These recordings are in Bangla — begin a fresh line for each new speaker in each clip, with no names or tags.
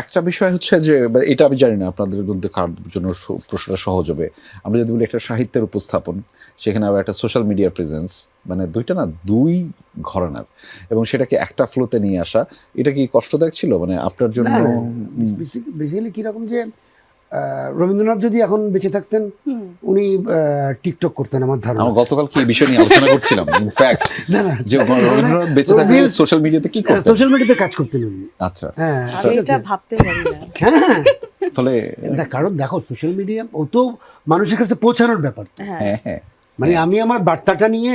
একটা বিষয় হচ্ছে যে এটা আমি জানি না আপনাদের মধ্যে কার জন্য প্রশ্নটা সহজ হবে। আমরা যদি বলি একটা সাহিত্যের উপস্থাপন, সেখানে আবার একটা সোশ্যাল মিডিয়ার প্রেজেন্স, মানে দুইটা না দুই ঘরানার, এবং সেটাকে একটা ফ্লোতে নিয়ে আসা, এটা কি কষ্টদায়ক ছিল মানে আপনার জন্য?
বেসিক্যালি কিরকম যে রবীন্দ্রনাথ যদি এখন বেঁচে থাকতেন উনি টিকটক করতেন আমার ধারণা।
আমরা গতকাল কি এই বিষয় নিয়ে আলোচনা করছিলাম ইনফ্যাক্ট যে রবীন্দ্রনাথ বেঁচে থাকলে সোশ্যাল মিডিয়াতে কি করতেন?
সোশ্যাল মিডিয়াতে কাজ করতেন উনি।
আচ্ছা,
হ্যাঁ
আমি এটা ভাবতে পারি না।
হ্যাঁ
ফলে
কারণ দেখো সোশ্যাল মিডিয়া ও তো মানুষের কাছে পৌঁছানোর ব্যাপার তো।
হ্যাঁ হ্যাঁ
মানে আমি আমার বার্তাটা নিয়ে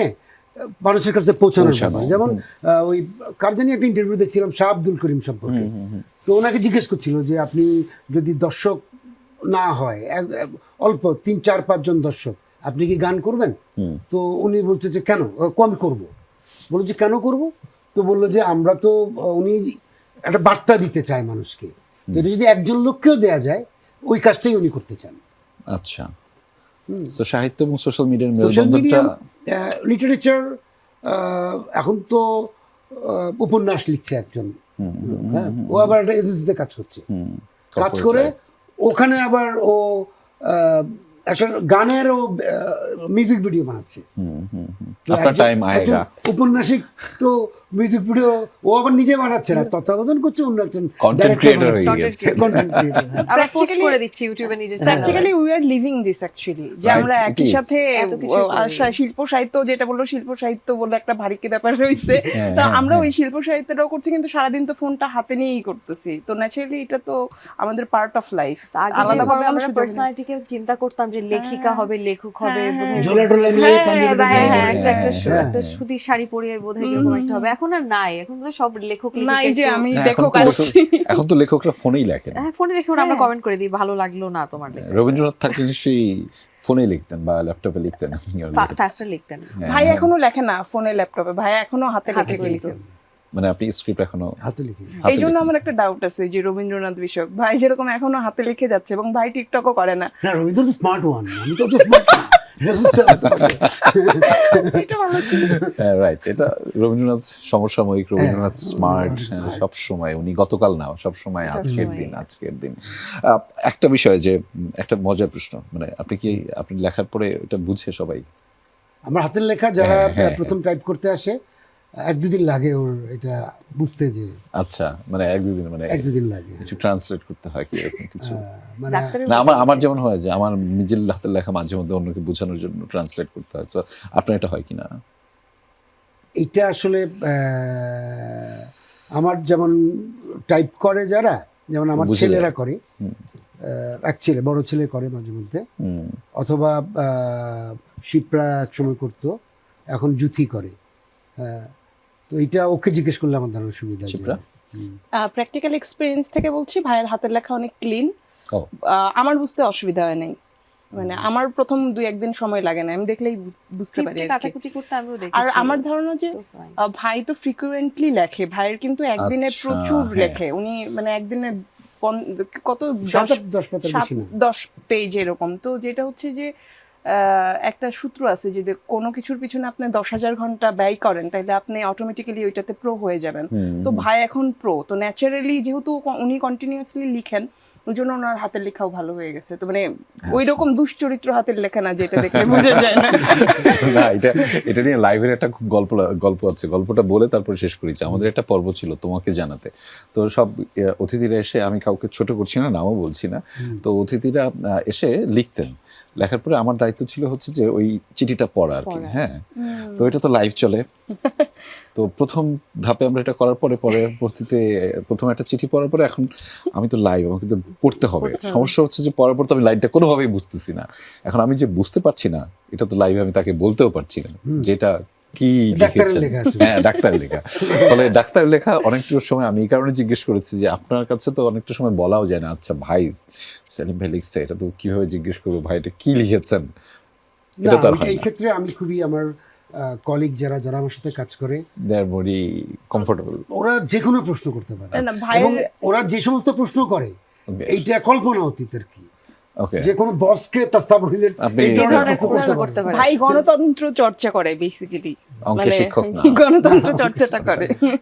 মানুষের কাছে পৌঁছানোর ব্যাপার। যেমন ওই কার জানি একটা ইন্টারভিউ দেখছিলাম শাহ আব্দুল করিম সম্পর্কে, তো ওনাকে জিজ্ঞেস করছিল যে আপনি যদি দর্শক না হয় অল্প 3-4-5 জন দর্শক, আপনি কি গান করবেন? তো উনি বলছে যে কেন কম করব, বললো যে কেন করব, তো বললো যে আমরা তো উনি একটা বার্তা দিতে চায় মানুষকে, তো এটা যদি একজন লোককেও দেয়া যায় ওই কাজটাই উনি করতে চান।
আচ্ছা, তো সাহিত্য এবং সোশ্যাল মিডিয়ার
সোশ্যাল মিডিয়া
মেলবন্ধনটা
লিটারেচার এখন তো উপন্যাস লিখছে একজন, হ্যাঁ ও আবার একটা এজেন্সিতে কাজ করছে, কাজ করে ওখানে আবার ও একটা গানের ও মিউজিক ভিডিও বানাচ্ছে।
আপনার টাইম আয়েগা।
উপন্যাসিক তো মিউজিক ভিডিও ও আবার নিজে বানাচ্ছে না, তত্ত্বাবধান করছে অন্য একজন
কন্টেন্ট ক্রিয়েটর হয়ে গেছে।
Content creator.
আমরা পোস্ট করে দিচ্ছি ইউটিউবে নিজের চ্যানেলে।
Practically we are living this actually, যে
Right,
আমরা
it
একই
is.
সাথে
এত কিছু করি।
শিল্প সাহিত্য যেটা বললো, শিল্প সাহিত্য বলে একটা ভারী ব্যাপার রয়েছে, তো আমরা ওই শিল্প সাহিত্যটাও করছি, কিন্তু সারাদিন তো ফোনটা হাতে নিয়েই করতেছি, তো ন্যাচারালি এটা তো আমাদের পার্ট অফ লাইফ।
আগে যেভাবে আমরা পার্সোনালিটিকে চিন্তা করতাম যে লেখিকা হবে, লেখক হবে, বোধহয়
ঝোলা টোলা নিয়ে পাঞ্জাবি
একটা সুতির শাড়ি পরিয়ে বোধহয় এরকম একটা হবে। এখন আর নাই, এখন তো সব লেখক
না, এই যে আমি
হ্যাঁ,
লেখক
এখন তো
আসছি,
এখন তো লেখকরা ফোনেই লেখেন।
হ্যাঁ ফোনে লেখে আমরা কমেন্ট করে দিই ভালো লাগলো না তোমার লেখা,
রবীন্দ্রনাথ থাকলে নিশ্চয়ই ফোনে লিখতেন বা ল্যাপটপে লিখতেন।
ফাস্টার লিখতেন।
ভাই এখনো লেখে না ফোনে ল্যাপটপে, ভাই এখনো হাতে
হাতে
লিখে
লিখে।
কিন্তু।
মানে আপনি স্ক্রিপ্ট এখনো
হাতে লিখে।
হাতে
এই জন্য
লিখেন?
আমার একটা ডাউট আছে যে রবীন্দ্রনাথ বিষয়ক, ভাই যেরকম এখনো হাতে লিখে যাচ্ছে এবং ভাই টিকটকও করে না,
না রবীন্দ্র স্মার্ট ওয়ান, আমি তো স্মার্ট বুঝতে পারছি।
এটা ভালো ছিল।
হ্যাঁ রাইট, এটা রবীন্দ্রনাথ সমসাময়িক, রবীন্দ্রনাথ স্মার্ট, সব সময় উনি গতকাল না সব সময় আজকের দিন। একটা বিষয় যে একটা মজার প্রশ্ন, মানে আপনি লেখার পরে এটা বুঝে সবাই?
আমার হাতের লেখা যারা
হ্যাঁ,
প্রথম টাইপ করতে আসে 1-2 দিন লাগে ওর এটা বুঝতে, যে
আচ্ছা মানে 1-2 দিন, মানে
1-2 দিন লাগে।
কিছু ট্রান্সলেট করতে হয় কি এরকম কিছু?
মানে
ডাক্তারের
না আমার যেমন হয় যে আমার নিজের হাতের লেখা মাঝে মধ্যে অন্যকে বোঝানোর জন্য ট্রান্সলেট করতে হয়, তো আপনার এটা হয় কিনা?
এইটা আসলে আমার যেমন টাইপ করে যারা, যেমন আমার
বুঝে
ছেলেরা
যায়।
করে, এক ছেলে বড় ছেলে করে মাঝে মধ্যে,
হুম,
অথবা শিপ্রা একসময় করতো, এখন জুথি করে। তো এইটা ওকে জিজ্ঞেস করলে আমার ধারণা সুবিধা।
শিপ্রা?
প্র্যাকটিক্যাল এক্সপিরিয়েন্স থেকে বলছি, ভাইয়ের হাতের লেখা অনেক ক্লিন,
ও
আমার বুঝতে অসুবিধা হয় নাই, মানে আমার প্রথম 2-1 দিন সময় লাগে না, আমি দেখলেই বুঝতে পারি আর কি।
কাটাকুটি করতে আমিও দেখি।
আর আমার ধারণা যে ভাই তো ফ্রিকুয়েন্টলি লেখে, ভাইয়ের কিন্তু একদিনে
আচ্ছা,
প্রচুর
হ্যাঁ।
লেখে উনি, মানে একদিনে কত
10 পাতার বেশি না।
10 পেজ এরকম, তো যেটা হচ্ছে যে একটা সূত্র আছে যে কোনো কিছুর পিছনে আপনি 10,000 ঘন্টা ব্যয় করেন তাহলে আপনি অটোমেটিক্যালি ওইটাতে প্রো হয়ে যাবেন। তো ভাই এখন প্রো, তো ন্যাচারালি যেহেতু উনি কন্টিনিউয়াসলি লিখেন, ওই জন্য ওনার হাতের লেখাও ভালো হয়ে গেছে, তো মানে ওই রকম দুশ্চরিত্র হাতের লেখা না যেটা দেখলে বোঝা যায় না।
না এটা নিয়ে লাইভের একটা খুব গল্প আছে, গল্পটা বলে তারপরে শেষ করেছি। আমাদের একটা পর্ব ছিল তোমাকে জানাতে, তো সব অতিথিরা এসে, আমি কাউকে ছোট করছি না, নামও বলছি না, তো অতিথিরা এসে লিখতেন, লেখার পরে আমার দায়িত্ব ছিল হচ্ছে যে ওই চিঠিটা পড়া আর কি। হ্যাঁ, তো এটা তো লাইভ চলে, তো প্রথম ধাপে আমরা এটা করার পরে পরবর্তীতে প্রথম একটা চিঠি পড়ার পরে এখন আমি তো লাইভ, আমাকে তো পড়তে হবে। সমস্যা হচ্ছে যে পড়ার পর তো আমি লাইনটা কোনোভাবেই বুঝতেছি না, এখন আমি যে বুঝতে পারছি না এটা তো লাইভে আমি তাকে বলতেও পারছি না যেটা কি লিখেছেন। হ্যাঁ ডাক্তারের লেখা, ফলে ডাক্তারের লেখা অনেকটা সময় আমি এই কারণে জিজ্ঞেস করেছি যে আপনার কাছে তো অনেকটা সময় বলাও যায় না, আচ্ছা ভাই সেলিম ভাই লিখছে, এটা তো কিভাবে জিজ্ঞেস করবো, ভাই এটা কি লিখেছেন, এটা তো আর হয়
এই
না।
ক্ষেত্রে আমি খুবই আমার কলিগ যারা আমার সাথে কাজ করে,
দে আর ভেরি কমফোর্টেবল,
ওরা যে কোনো প্রশ্ন করতে পারে,
না, ভাইয়ের-
এবং ওরা যে সমস্ত প্রশ্ন করে এইটা কল্পনা অতীতের কি,
ওকে
যে কোনো বসকে তার সাবঅর্ডিনেট
আপনি
এই
এই
ধরনের
ধরনের
প্রশ্ন
প্রশ্ন
করতে
করতে
পারে।
পারে।
ভাই গণতন্ত্র চর্চা করে বেসিক্যালি,
অঙ্কের শিক্ষক না।
গণতন্ত্র চর্চাটা করে।